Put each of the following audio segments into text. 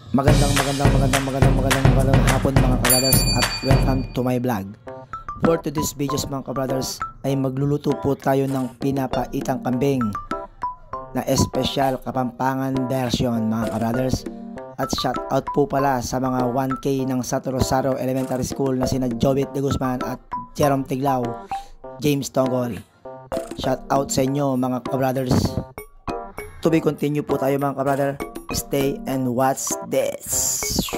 Magandang hapon mga kabrothers at welcome to my vlog. For today's videos mga kabrothers ay magluluto po tayo ng pinapaitang kambing na espesyal Kapampangan version mga kabrothers. At shout out po pala sa mga 1K ng Santo Rosario Elementary School na sina Jovit de Guzman at Jerome Tiglao, James Tongol. Shout out sa inyo mga kabrothers. To be continue po tayo mga kabrother. Stay and watch this.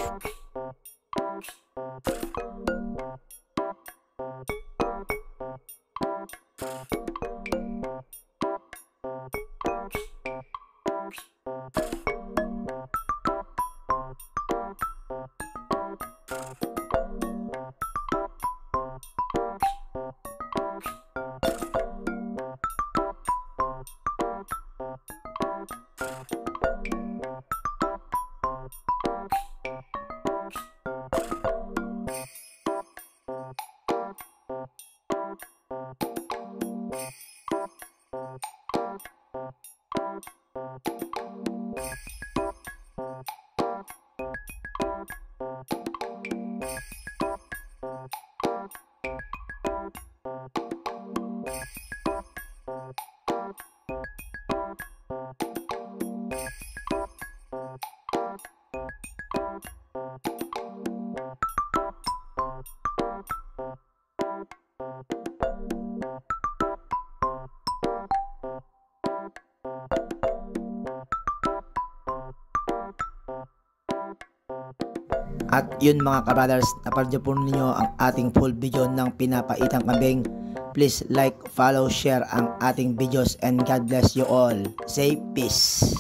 At yun mga kabrothers, napanood po ninyo ang ating full video ng pinapaitang kambing. Please like, follow, share ang ating videos and God bless you all. Say peace.